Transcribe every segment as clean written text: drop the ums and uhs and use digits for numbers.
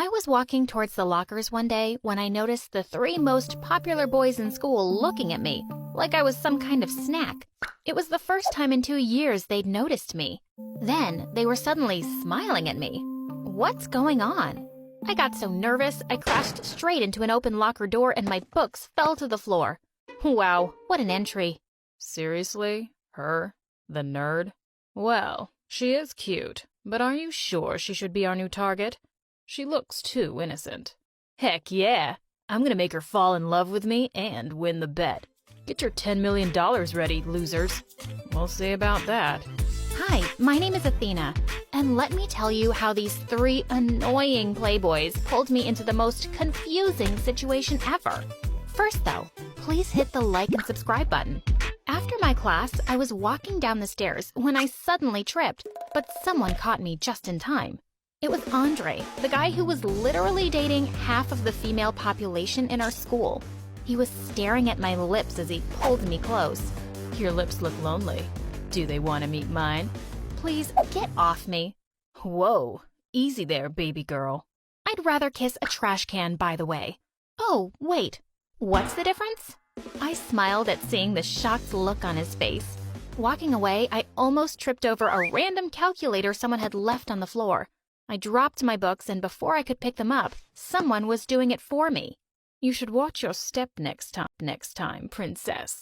I was walking towards the lockers one day when I noticed the three most popular boys in school looking at me, like I was some kind of snack. It was the first time in 2 years they'd noticed me. Then they were suddenly smiling at me. What's going on? I got so nervous, I crashed straight into an open locker door and my books fell to the floor. Wow, what an entry. Seriously? Her? The nerd? Well, she is cute, but are you sure she should be our new target? She looks too innocent. Heck yeah! I'm gonna make her fall in love with me and win the bet. Get your $10 million ready, losers. We'll see about that. Hi, my name is Athena, and let me tell you how these three annoying playboys pulled me into the most confusing situation ever. First though, please hit the like and subscribe button. After my class, I was walking down the stairs when I suddenly tripped, but someone caught me just in time. It was Andre, the guy who was literally dating half of the female population in our school. He was staring at my lips as he pulled me close. Your lips look lonely. Do they want to meet mine? Please, get off me. Whoa, easy there, baby girl. I'd rather kiss a trash can, by the way. Oh, wait, what's the difference? I smiled at seeing the shocked look on his face. Walking away, I almost tripped over a random calculator someone had left on the floor. I dropped my books, and before I could pick them up, someone was doing it for me. You should watch your step next time, princess.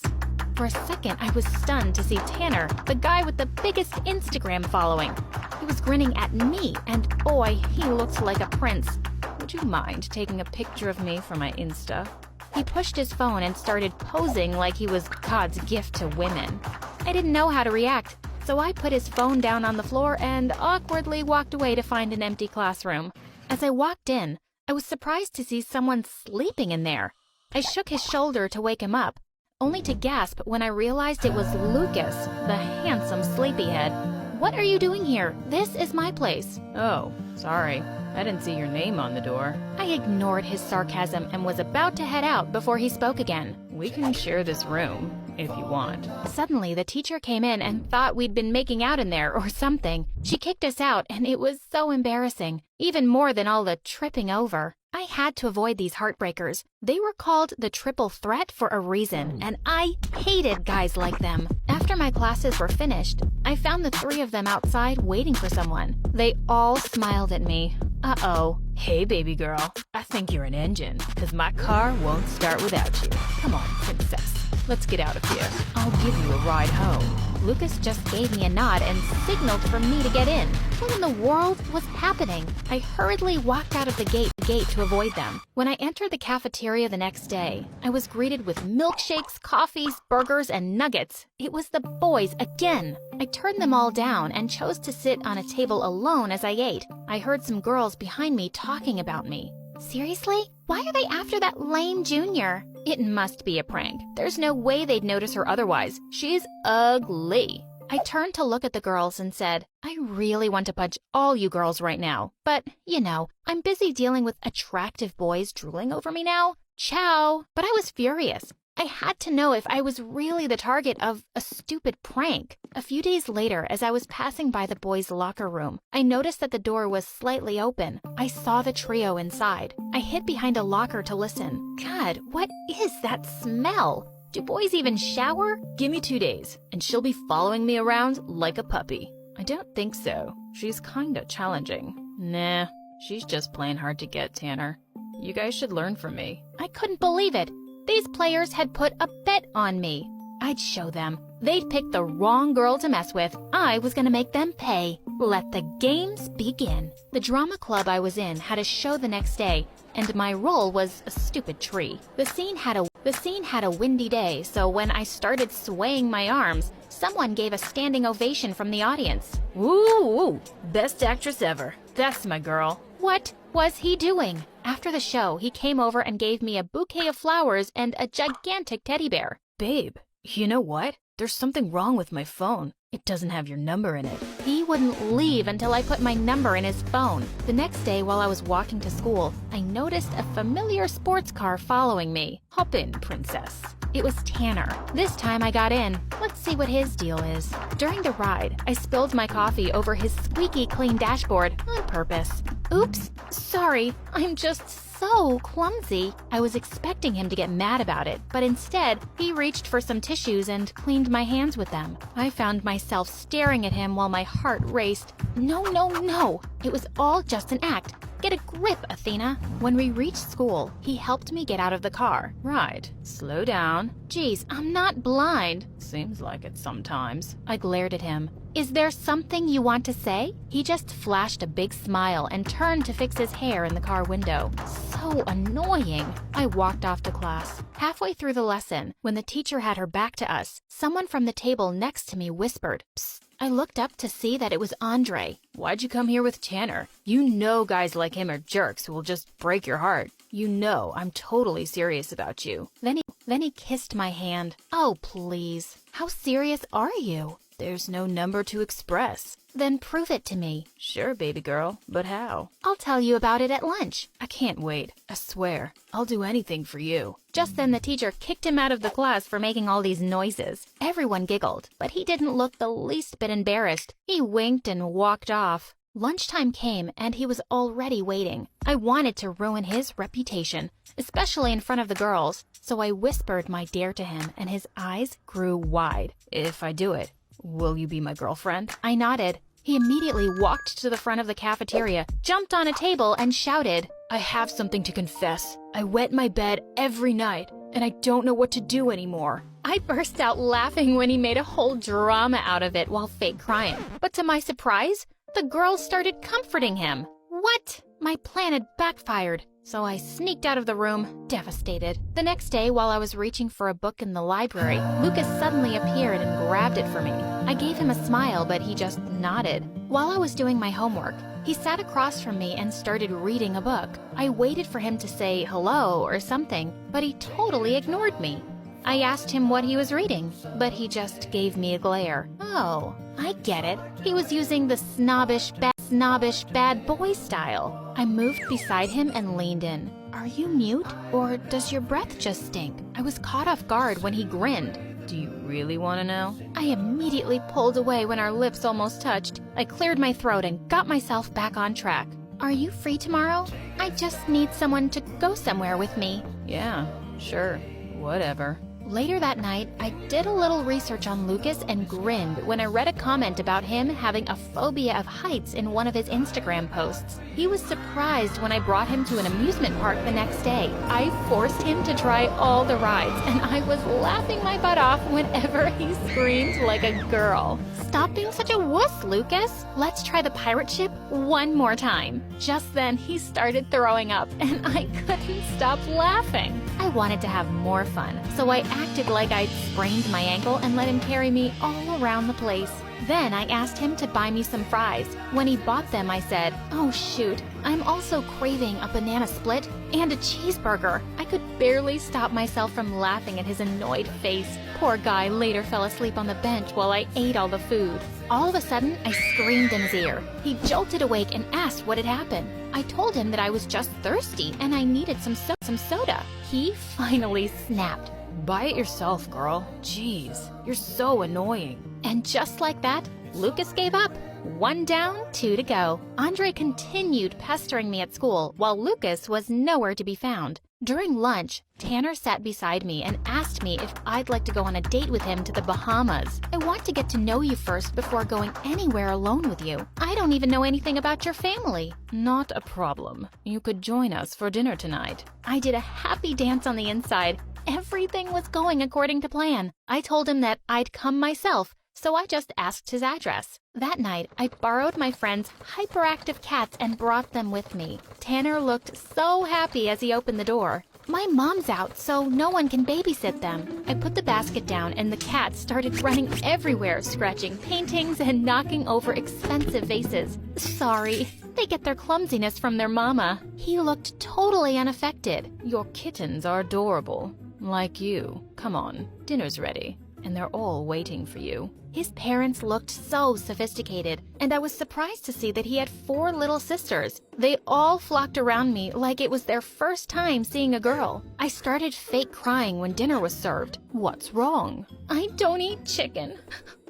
For a second, I was stunned to see Tanner, the guy with the biggest Instagram following. He was grinning at me, and boy, he looked like a prince. Would you mind taking a picture of me for my Insta? He pushed his phone and started posing like he was God's gift to women. I didn't know how to react, so I put his phone down on the floor and awkwardly walked away to find an empty classroom. As I walked in, I was surprised to see someone sleeping in there. I shook his shoulder to wake him up, only to gasp when I realized it was Lucas, the handsome sleepyhead. What are you doing here? This is my place. Oh, sorry. I didn't see your name on the door. I ignored his sarcasm and was about to head out before he spoke again. We can share this room, if you want. Suddenly, the teacher came in and thought we'd been making out in there or something. She kicked us out, and it was so embarrassing, even more than all the tripping over. I had to avoid these heartbreakers. They were called the triple threat for a reason, and I hated guys like them. After my classes were finished, I found the three of them outside waiting for someone. They all smiled at me. Uh-oh. Hey, baby girl. I think you're an engine, because my car won't start without you. Come on, princess. Let's get out of here. I'll give you a ride home. Lucas just gave me a nod and signaled for me to get in. What in the world was happening? I hurriedly walked out of the gate to avoid them. When I entered the cafeteria the next day, I was greeted with milkshakes, coffees, burgers, and nuggets. It was the boys again. I turned them all down and chose to sit on a table alone as I ate. I heard some girls behind me talking about me. Seriously? Why are they after that lame junior? It must be a prank. There's no way they'd notice her otherwise. She's ugly. I turned to look at the girls and said, I really want to punch all you girls right now. But, you know, I'm busy dealing with attractive boys drooling over me now. Ciao. But I was furious. I had to know if I was really the target of a stupid prank. A few days later, as I was passing by the boys' locker room, I noticed that the door was slightly open. I saw the trio inside. I hid behind a locker to listen. God, what is that smell? Do boys even shower? Give me 2 days, and she'll be following me around like a puppy. I don't think so. She's kinda challenging. Nah, she's just plain hard to get, Tanner. You guys should learn from me. I couldn't believe it. These players had put a bet on me. I'd show them. They'd picked the wrong girl to mess with. I was gonna make them pay. Let the games begin. The drama club I was in had a show the next day, and my role was a stupid tree. The scene had a windy day, so when I started swaying my arms, someone gave a standing ovation from the audience. Woo! Best actress ever. That's my girl. What was he doing? After the show, he came over and gave me a bouquet of flowers and a gigantic teddy bear. Babe, you know what? There's something wrong with my phone. It doesn't have your number in it. He wouldn't leave until I put my number in his phone. The next day, while I was walking to school, I noticed a familiar sports car following me. Hop in, princess. It was Tanner. This time I got in. Let's see what his deal is. During the ride, I spilled my coffee over his squeaky clean dashboard on purpose. Oops, sorry, I'm just so clumsy. I was expecting him to get mad about it, but instead, he reached for some tissues and cleaned my hands with them. I found myself staring at him while my heart raced. No, no, no! It was all just an act. Get a grip, Athena. When we reached school, he helped me get out of the car. Right. Slow down. Geez, I'm not blind. Seems like it sometimes. I glared at him. Is there something you want to say? He just flashed a big smile and turned to fix his hair in the car window. So annoying. I walked off to class. Halfway through the lesson, when the teacher had her back to us, someone from the table next to me whispered, "Psst." I looked up to see that it was Andre. Why'd you come here with Tanner? You know guys like him are jerks who will just break your heart. You know I'm totally serious about you. Then he kissed my hand. Oh, please. How serious are you? There's no number to express. Then prove it to me. Sure, baby girl, but how? I'll tell you about it at lunch. I can't wait. I swear. I'll do anything for you. Just then the teacher kicked him out of the class for making all these noises. Everyone giggled, but he didn't look the least bit embarrassed. He winked and walked off. Lunchtime came and he was already waiting. I wanted to ruin his reputation, especially in front of the girls, so I whispered my dare to him and his eyes grew wide. If I do it, will you be my girlfriend? I nodded. He immediately walked to the front of the cafeteria, jumped on a table, and shouted, I have something to confess. I wet my bed every night, and I don't know what to do anymore. I burst out laughing when he made a whole drama out of it while fake crying. But to my surprise, the girls started comforting him. What? My plan had backfired, so I sneaked out of the room, devastated. The next day, while I was reaching for a book in the library, Lucas suddenly appeared and grabbed it for me. I gave him a smile, but he just nodded. While I was doing my homework, he sat across from me and started reading a book. I waited for him to say hello or something, but he totally ignored me. I asked him what he was reading, but he just gave me a glare. Oh, I get it. He was using the snobbish bad boy style. I moved beside him and leaned in. Are you mute, or does your breath just stink? I was caught off guard when he grinned. Do you really want to know? I immediately pulled away when our lips almost touched. I cleared my throat and got myself back on track. Are you free tomorrow? I just need someone to go somewhere with me. Yeah, sure, whatever. Later that night, I did a little research on Lucas and grinned when I read a comment about him having a phobia of heights in one of his Instagram posts. He was surprised when I brought him to an amusement park the next day. I forced him to try all the rides, and I was laughing my butt off whenever he screamed like a girl. Stop being such a wuss, Lucas. Let's try the pirate ship one more time. Just then, he started throwing up, and I couldn't stop laughing. I wanted to have more fun, so I acted like I'd sprained my ankle and let him carry me all around the place. Then I asked him to buy me some fries. When he bought them, I said, oh shoot, I'm also craving a banana split and a cheeseburger. I could barely stop myself from laughing at his annoyed face. Poor guy later fell asleep on the bench while I ate all the food. All of a sudden, I screamed in his ear. He jolted awake and asked what had happened. I told him that I was just thirsty and I needed some soda. He finally snapped. Buy it yourself, girl. Jeez, you're so annoying. And just like that, Lucas gave up. 1 down, 2 to go. Andre continued pestering me at school while Lucas was nowhere to be found. During lunch, Tanner sat beside me and asked me if I'd like to go on a date with him to the Bahamas. I want to get to know you first before going anywhere alone with you. I don't even know anything about your family. Not a problem. You could join us for dinner tonight. I did a happy dance on the inside. Everything was going according to plan. I told him that I'd come myself, so I just asked his address. That night, I borrowed my friend's hyperactive cats and brought them with me. Tanner looked so happy as he opened the door. My mom's out, so no one can babysit them. I put the basket down and the cats started running everywhere, scratching paintings and knocking over expensive vases. Sorry, they get their clumsiness from their mama. He looked totally unaffected. Your kittens are adorable. Like you. Come on, dinner's ready. And they're all waiting for you. His parents looked so sophisticated, and I was surprised to see that he had 4 little sisters. They all flocked around me like it was their first time seeing a girl. I started fake crying when dinner was served. What's wrong? I don't eat chicken.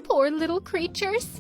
Poor little creatures.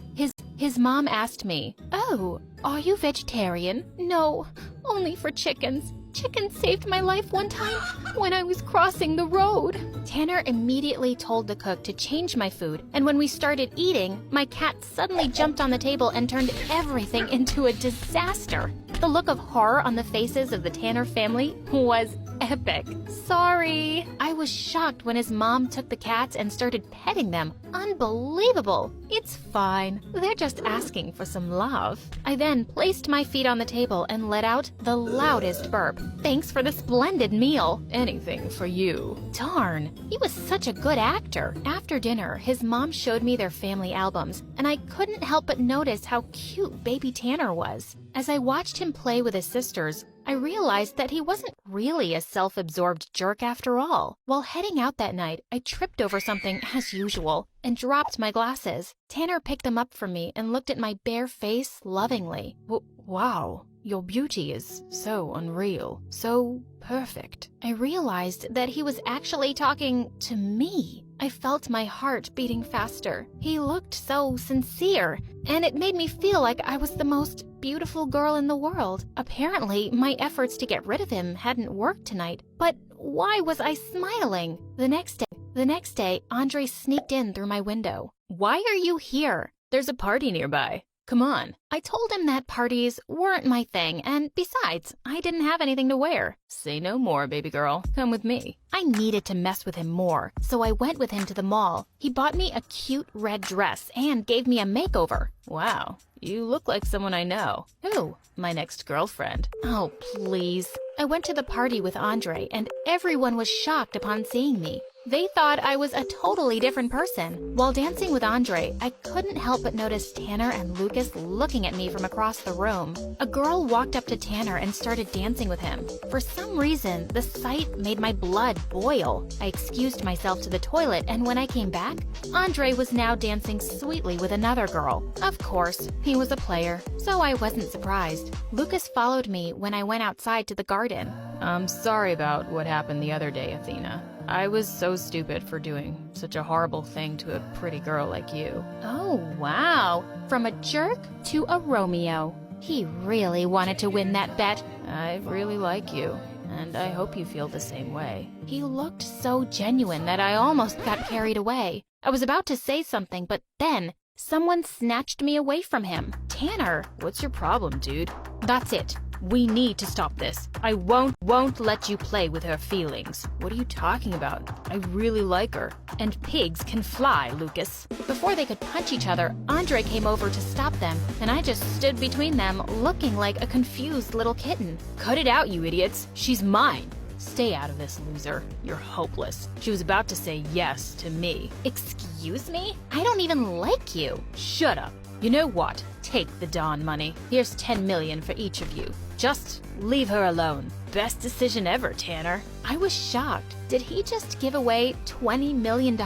His mom asked me, "Oh, are you vegetarian?" "No, only for chickens. Chickens saved my life one time when I was crossing the road." Tanner immediately told the cook to change my food, and when we started eating, my cat suddenly jumped on the table and turned everything into a disaster. The look of horror on the faces of the Tanner family was epic. Sorry. I was shocked when his mom took the cats and started petting them. Unbelievable. It's fine. They're just asking for some love. I then placed my feet on the table and let out the loudest burp. Thanks for the splendid meal. Anything for you. Darn, he was such a good actor. After dinner, his mom showed me their family albums, and I couldn't help but notice how cute baby Tanner was. As I watched him play with his sisters, I realized that he wasn't really a self-absorbed jerk after all. While heading out that night, I tripped over something as usual and dropped my glasses. Tanner picked them up for me and looked at my bare face lovingly. Wow, your beauty is so unreal, so perfect. I realized that he was actually talking to me. I felt my heart beating faster. He looked so sincere, and it made me feel like I was the most beautiful girl in the world. Apparently, my efforts to get rid of him hadn't worked tonight, but why was I smiling? The next day, Andre sneaked in through my window. "Why are you here?" There's a party nearby. Come on. I told him that parties weren't my thing, and besides, I didn't have anything to wear. Say no more, baby girl. Come with me. I needed to mess with him more, so I went with him to the mall. He bought me a cute red dress and gave me a makeover. Wow, you look like someone I know. Who? My next girlfriend. Oh, please. I went to the party with Andre, and everyone was shocked upon seeing me. They thought I was a totally different person. While dancing with Andre, I couldn't help but notice Tanner and Lucas looking at me from across the room. A girl walked up to Tanner and started dancing with him. For some reason, the sight made my blood boil. I excused myself to the toilet, and when I came back, Andre was now dancing sweetly with another girl. Of course, he was a player, so I wasn't surprised. Lucas followed me when I went outside to the garden. I'm sorry about what happened the other day, Athena. I was so stupid for doing such a horrible thing to a pretty girl like you. Oh, wow. From a jerk to a Romeo. He really wanted to win that bet. I really like you, and I hope you feel the same way. He looked so genuine that I almost got carried away. I was about to say something, but then someone snatched me away from him. Tanner. What's your problem, dude? That's it. We need to stop this. I won't let you play with her feelings. What are you talking about? I really like her. And pigs can fly, Lucas. Before they could punch each other, Andre came over to stop them, and I just stood between them, looking like a confused little kitten. Cut it out, you idiots. She's mine. Stay out of this, loser. You're hopeless. She was about to say yes to me. Excuse me? I don't even like you. Shut up. You know what? Take the Dawn money. Here's 10 million for each of you. Just leave her alone. Best decision ever, Tanner. I was shocked. Did he just give away $20 million?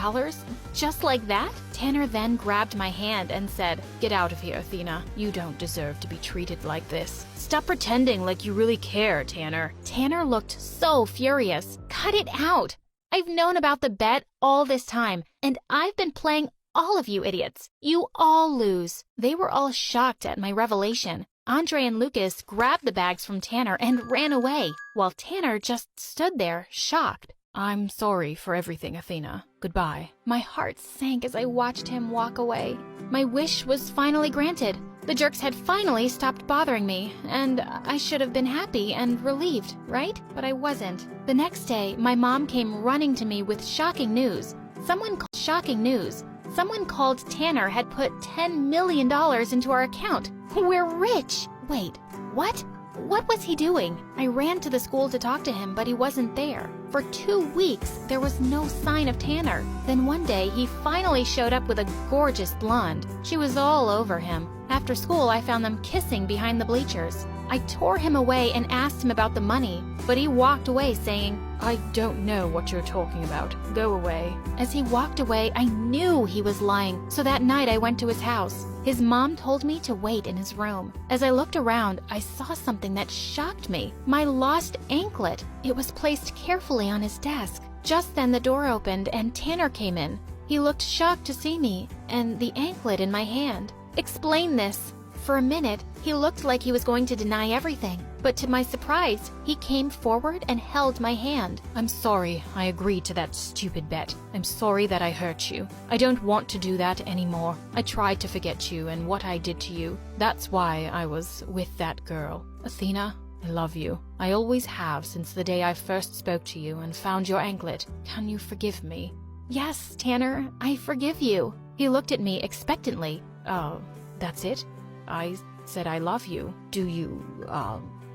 Just like that? Tanner then grabbed my hand and said, "Get out of here, Athena. You don't deserve to be treated like this. Stop pretending like you really care, Tanner." Tanner looked so furious. Cut it out. I've known about the bet all this time, and I've been playing all of you idiots. You all lose. They were all shocked at my revelation. Andre and Lucas grabbed the bags from Tanner and ran away, while Tanner just stood there, shocked. I'm sorry for everything, Athena. Goodbye. My heart sank as I watched him walk away. My wish was finally granted. The jerks had finally stopped bothering me, and I should have been happy and relieved, right? But I wasn't. The next day, my mom came running to me with shocking news. Someone called Tanner had put $10 million into our account. We're rich! Wait, what? What was he doing? I ran to the school to talk to him, but he wasn't there. For 2 weeks, there was no sign of Tanner. Then one day, he finally showed up with a gorgeous blonde. She was all over him. After school, I found them kissing behind the bleachers. I tore him away and asked him about the money, but he walked away saying, "I don't know what you're talking about. Go away." As he walked away, I knew he was lying, so that night I went to his house. His mom told me to wait in his room. As I looked around, I saw something that shocked me. My lost anklet. It was placed carefully on his desk. Just then the door opened and Tanner came in. He looked shocked to see me and the anklet in my hand. Explain this. For a minute, he looked like he was going to deny everything. But to my surprise, he came forward and held my hand. I'm sorry I agreed to that stupid bet. I'm sorry that I hurt you. I don't want to do that anymore. I tried to forget you and what I did to you. That's why I was with that girl. Athena, I love you. I always have since the day I first spoke to you and found your anklet. Can you forgive me? Yes, Tanner, I forgive you. He looked at me expectantly. Oh, that's it? I said I love you. Do you,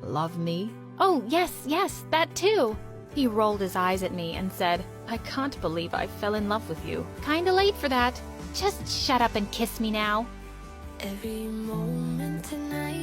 love me? Oh, yes, that too. He rolled his eyes at me and said, I can't believe I fell in love with you. Kinda late for that. Just shut up and kiss me now. Every moment tonight